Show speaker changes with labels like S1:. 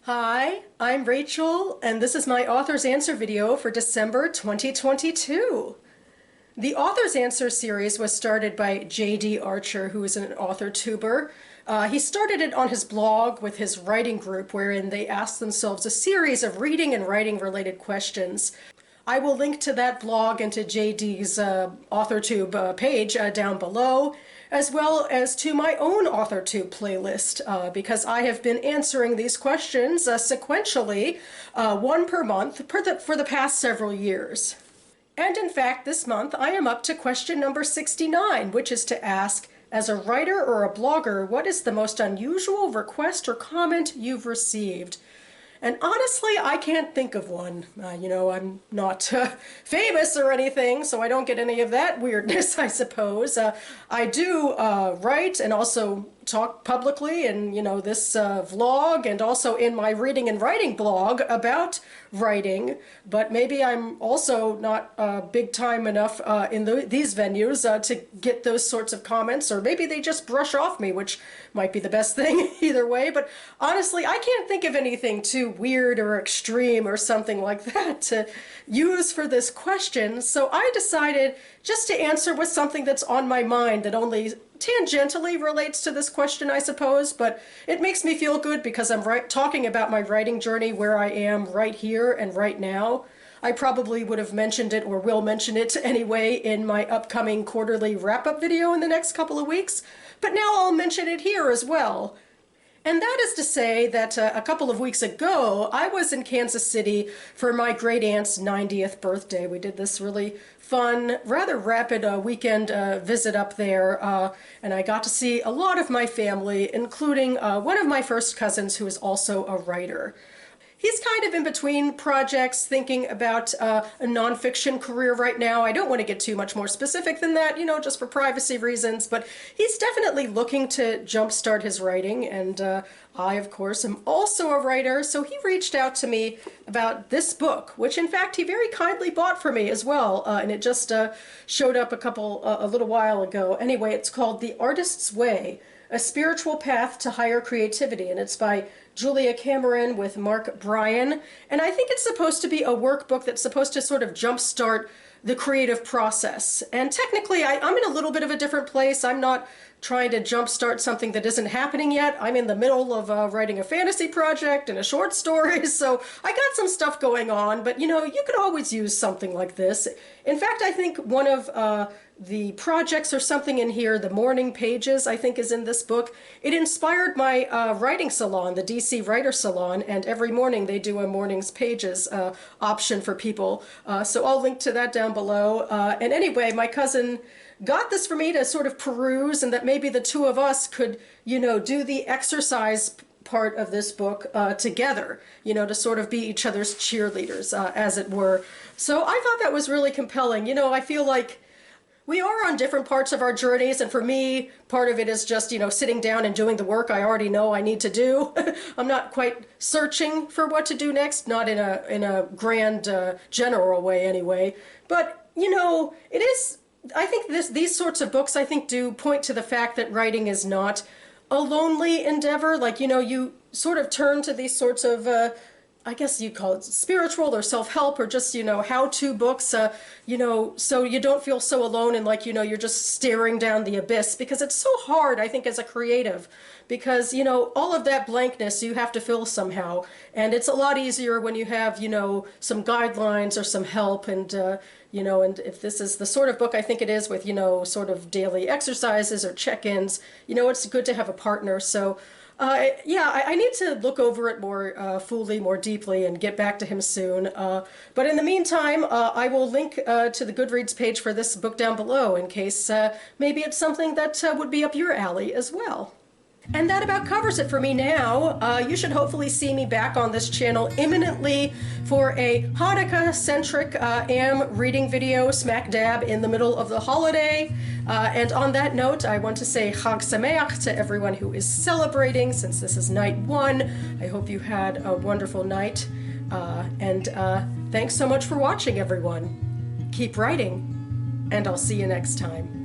S1: Hi, I'm Rachel, and this is my Author's Answer video for December 2022. The Author's Answer series was started by J.D. Archer, who is an author tuber. He started it on his blog with his writing group, wherein they asked themselves a series of reading and writing related questions. I will link to that blog and to JD's AuthorTube page down below, as well as to my own AuthorTube playlist, because I have been answering these questions sequentially, one per month, for the past several years. And in fact, this month I am up to question number 69, which is to ask, as a writer or a blogger, what is the most unusual request or comment you've received? And honestly, I can't think of one. I'm not famous or anything, so I don't get any of that weirdness, I suppose. I do write and also talk publicly in, this vlog, and also in my reading and writing blog about writing, but maybe I'm also not big time enough in these venues to get those sorts of comments, or maybe they just brush off me, which might be the best thing either way. But honestly, I can't think of anything too weird or extreme or something like that to use for this question, so I decided just to answer with something that's on my mind that only tangentially relates to this question, I suppose, but it makes me feel good because I'm talking about my writing journey, where I am right here and right now. I probably would have mentioned it, or will mention it anyway, in my upcoming quarterly wrap-up video in the next couple of weeks, but now I'll mention it here as well. And that is to say that a couple of weeks ago, I was in Kansas City for my great aunt's 90th birthday. We did this really fun, rather rapid weekend visit up there, and I got to see a lot of my family, including one of my first cousins who is also a writer. He's kind of in between projects, thinking about a nonfiction career right now. I don't want to get too much more specific than that, just for privacy reasons, but he's definitely looking to jumpstart his writing, and I, of course, am also a writer, so he reached out to me about this book, which in fact he very kindly bought for me as well, and it just showed up a little while ago. Anyway, it's called The Artist's Way: A Spiritual Path to Higher Creativity, and it's by Julia Cameron with Mark Bryan, and I think it's supposed to be a workbook that's supposed to sort of jumpstart the creative process. And technically, I'm in a little bit of a different place. I'm not trying to jumpstart something that isn't happening yet. I'm in the middle of writing a fantasy project and a short story, so I got some stuff going on, but you could always use something like this. In fact, I think one of the projects or something in here, the morning pages, I think is in this book. It inspired my writing salon, the DC Writer Salon, and every morning they do a morning's pages option for people. So I'll link to that down below. And anyway, my cousin got this for me to sort of peruse, and that maybe the two of us could, do the exercise part of this book together, to sort of be each other's cheerleaders, as it were. So I thought that was really compelling. I feel like we are on different parts of our journeys, and for me, part of it is just, sitting down and doing the work I already know I need to do. I'm not quite searching for what to do next, not in a grand, general way anyway. But, it is, I think these sorts of books, I think, do point to the fact that writing is not a lonely endeavor. Like, you sort of turn to these sorts of I guess you'd call it spiritual or self-help, or just, how-to books, so you don't feel so alone and like, you're just staring down the abyss, because it's so hard, I think, as a creative, because, all of that blankness you have to fill somehow, and it's a lot easier when you have, some guidelines or some help, and, and if this is the sort of book I think it is, with, sort of daily exercises or check-ins, it's good to have a partner. So yeah, I need to look over it more fully, more deeply, and get back to him soon. But in the meantime, I will link to the Goodreads page for this book down below, in case maybe it's something that would be up your alley as well. And that about covers it for me now. You should hopefully see me back on this channel imminently for a Hanukkah-centric AM reading video smack dab in the middle of the holiday. And on that note, I want to say Chag Sameach to everyone who is celebrating, since this is night one. I hope you had a wonderful night. And thanks so much for watching, everyone. Keep writing, and I'll see you next time.